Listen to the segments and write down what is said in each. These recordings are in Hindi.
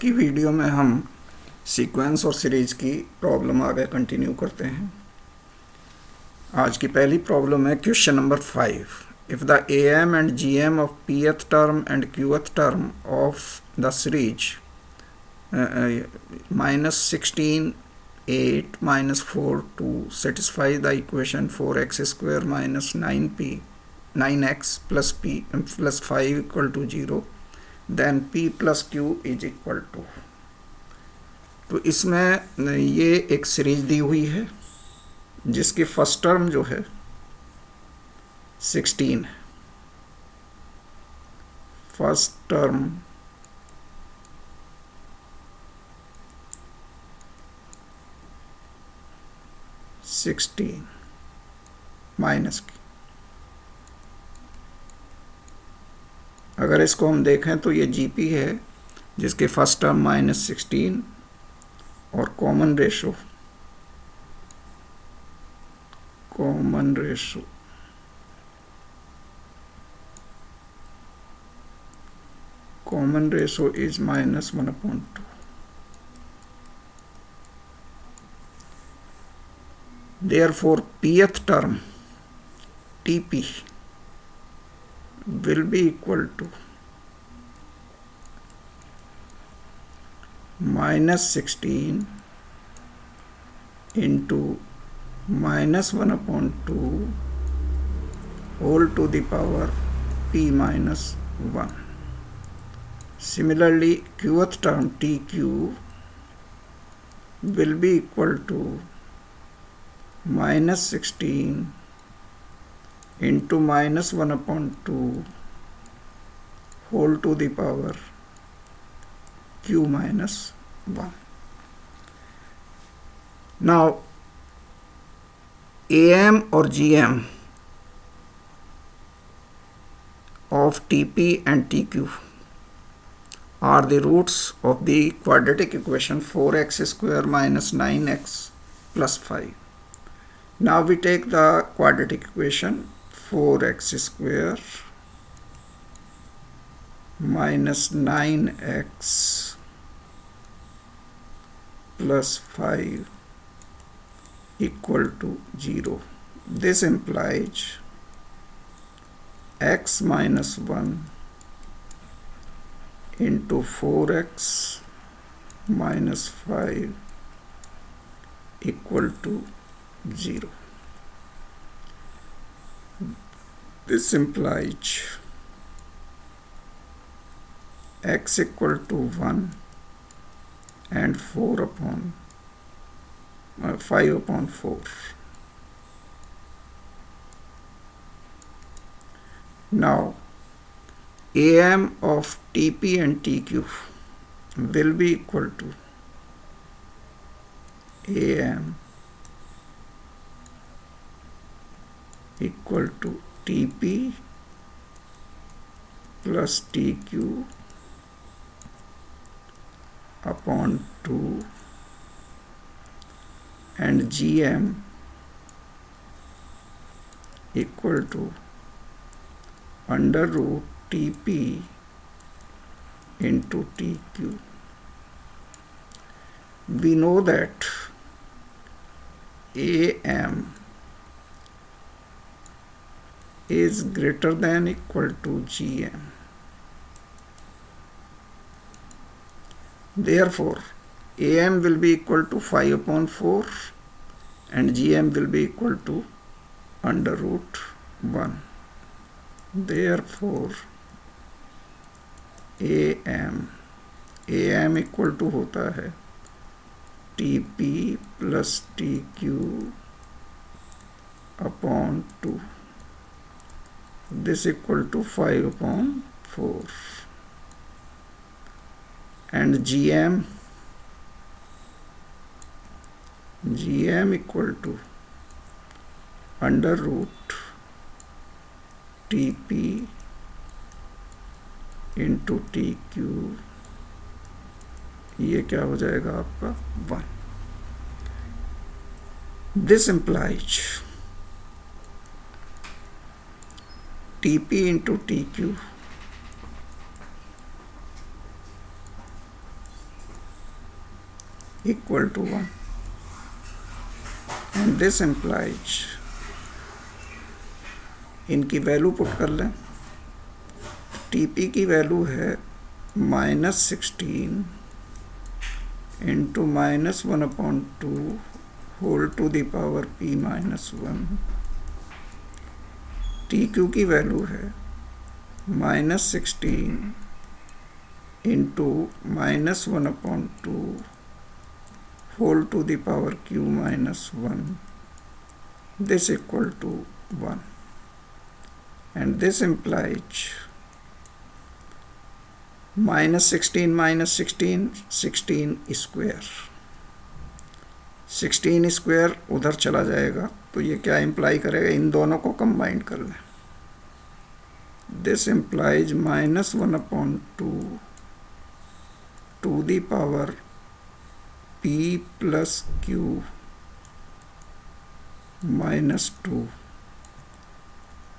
की वीडियो में हम सीक्वेंस और सीरीज की प्रॉब्लम आगे कंटिन्यू करते हैं। आज की पहली प्रॉब्लम है question number 5। If the A M and G M of pth term and qth term of the series -16 8 -4 2 satisfy the equation 4x square minus 9x plus 5 equal to 0, then p plus q is equal to। तो इसमें ये एक सीरीज दी हुई है जिसकी फर्स्ट टर्म जो है 16 है। फर्स्ट टर्म माइनस की, अगर इसको हम देखें तो ये जीपी है जिसके फर्स्ट टर्म -16 और common ratio is -1/2। Therefore pth term Tp will be equal to -16 into -1/2 whole to the power p minus 1। Similarly qth term Tq will be equal to -16 into -1/2 whole to the power q minus 1। Now AM or GM of TP and TQ are the roots of the quadratic equation 4x square minus 9x plus 5। Now we take the quadratic equation 4x square minus 9x plus 5 equal to 0. This implies x minus 1 into 4x minus 5 equal to 0. This implies x equal to 1 and 5/4. Now AM of TP and TQ will be equal to AM equal to TP plus TQ upon 2 and GM equal to under root TP into TQ। We know that AM is greater than equal to GM. Therefore AM will be equal to 5/4 and GM will be equal to under root 1। Therefore AM equal to होता है TP plus TQ upon 2। This equal to 5/4 and GM equal to under root TP into TQ। ये क्या हो जाएगा आपका 1। This implies TP into TQ equal to 1, and this implies, इनकी वैल्यू पुट कर लें, टीपी की वैल्यू है -16 into -1/2 whole to the power p-1, T Q की वैल्यू है -16 into -1/2 whole to the power q-1, this equal to 1, and this implies -16 16 square, 16 square उधर चला जाएगा, तो ये क्या इम्प्लाई करेगा, इन दोनों को कंबाइन कर लें, this implies -1/2 to the power p plus q -2,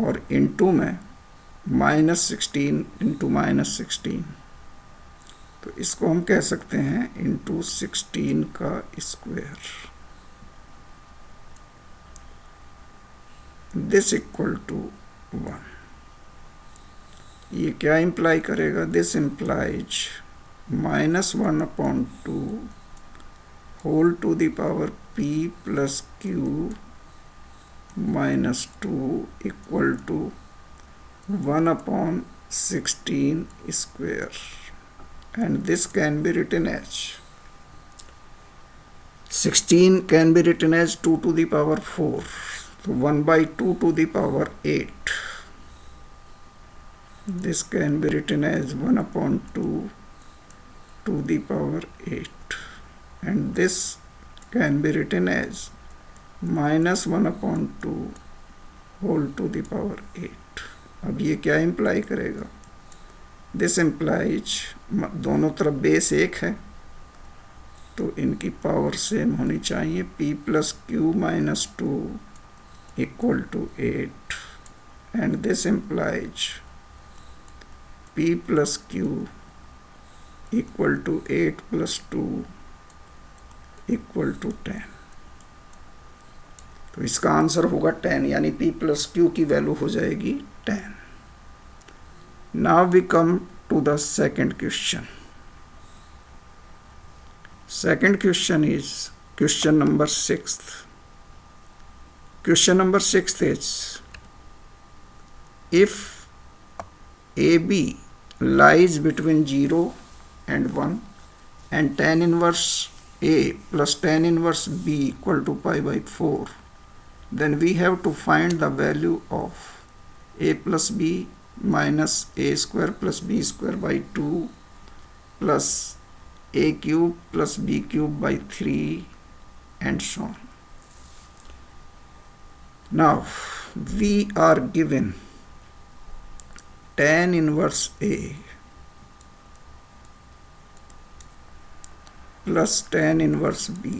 और इनटू में -16 इंटू -16, तो इसको हम कह सकते हैं इंटू 16 का स्क्वायर, दिस इक्वल टू 1। ये क्या इम्प्लाई करेगा, this implies -1/2 whole to the power p plus q -2 equal to 1/16 square, and this can be written as 16 can be written as 2 to the power 4, so 1/2 to the power 8. This can be written as 1/2 to the power 8, and this can be written as -1/2 whole to the power 8. अब ये क्या इम्प्लाई करेगा, दिस इम्प्लाइज, दोनों तरफ बेस 1 है तो इनकी पावर सेम होनी चाहिए, p plus q -2 equal to 8, and this implies p plus q equal to 8 plus 2 equal to 10, तो इसका आंसर होगा 10, यानी p प्लस q की वैल्यू हो जाएगी 10। Now we come to the second question. Second question is question number 6. Question number 6 is, if AB lies between 0 and 1 and tan inverse A plus tan inverse B equal to pi/4, then we have to find the value of A plus B minus a square plus b square by 2 plus a cube plus b cube by 3 and so on. Now we are given tan inverse A plus tan inverse B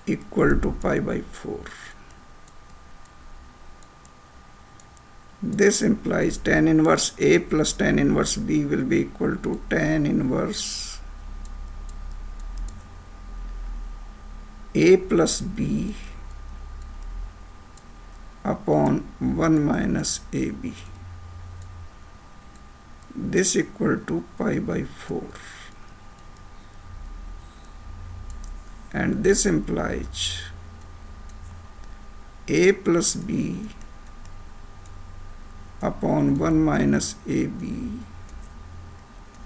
equal to pi/4. This implies tan inverse A plus tan inverse B will be equal to tan inverse A plus B upon 1 minus AB. This equal to pi/4, and this implies A plus B upon 1 minus AB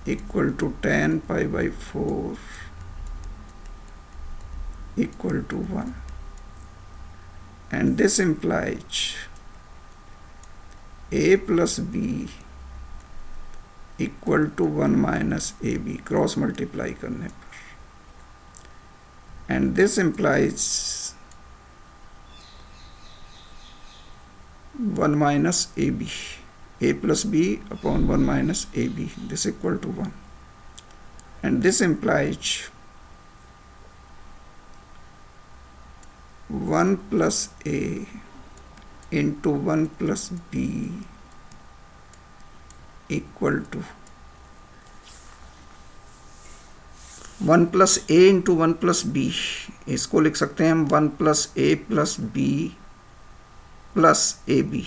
equal to tan pi/4 equal to 1, and this implies A plus B equal to 1 minus AB cross multiply करने पर, and this implies 1 minus AB, A plus B upon 1 minus AB, this equal to 1, and this implies 1 plus A into 1 plus B equal to 1 plus A into 1 plus B, इसको लिख सकते हैं हम 1 plus A plus B plus A B.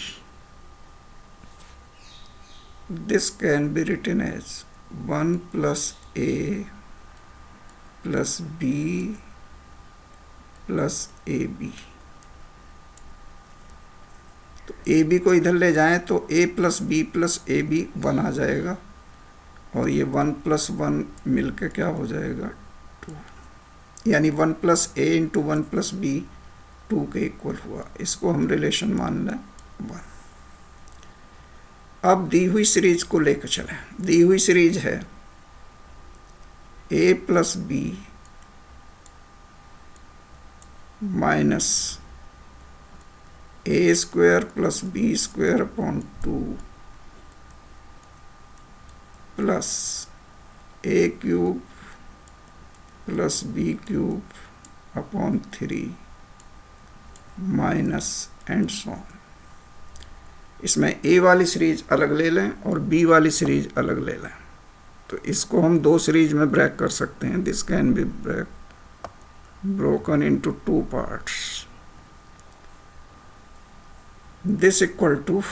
This can be written as 1 plus a plus b plus ab. तो ए बी को इधर ले जाएं तो a plus B plus A B 1 आ जाएगा, और ये 1 प्लस 1 मिलकर क्या हो जाएगा 2, यानी 1 plus A into 1 plus B 2 के इक्वल हुआ. इसको हम रिलेशन मान लें 1. अब दी हुई सीरीज को लेकर चलें. दी हुई सीरीज है a plus B minus A square plus B square upon 2 plus A cube plus B cube upon 3 minus and so on. इसमें ए वाली सीरीज अलग ले लें और बी वाली सीरीज अलग ले लें, तो इसको हम दो सीरीज में ब्रेक कर सकते हैं. This can be broken into 2 parts. This equal to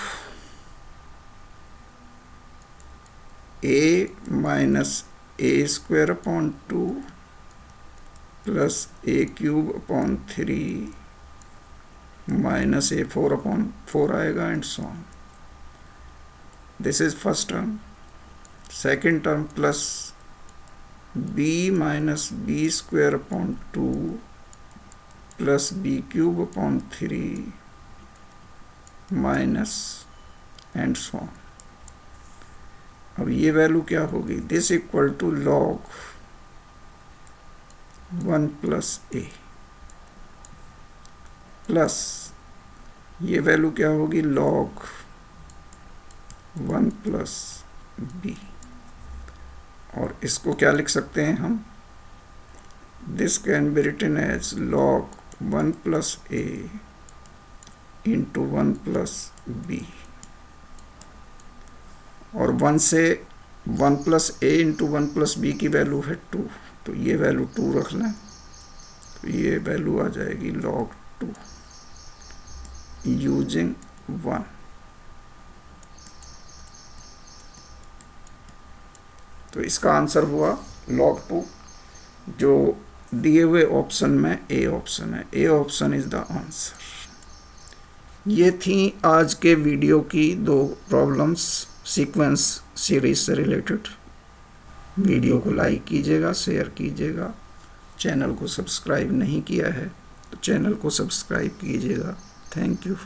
A minus A square upon 2 plus A cube upon 3 minus A 4 upon 4 आएगा and so on. This is first term. Second term plus B minus B square upon 2 plus B cube upon 3 minus and so on. अब ये वैल्यू क्या होगी, this equal to log 1 plus A plus ये वैल्यू क्या होगी लॉग 1 प्लस बी, और इसको क्या लिख सकते हैं हम, this can be written as log 1 plus A into 1 plus B, और 1 से 1 plus A into 1 plus B की वैल्यू है 2, तो ये वैल्यू 2 रख लें, तो ये वैल्यू आ जाएगी log 2 यूजिंग 1. तो इसका आंसर हुआ log 2, जो दिए हुए ऑप्शन में ए ऑप्शन है. A option is the answer. ये थी आज के वीडियो की 2 प्रॉब्लम्स सीक्वेंस सीरीज से रिलेटेड. वीडियो को लाइक कीजिएगा, शेयर कीजिएगा. चैनल को सब्सक्राइब नहीं किया है तो चैनल को सब्सक्राइब कीजिएगा. Thank you.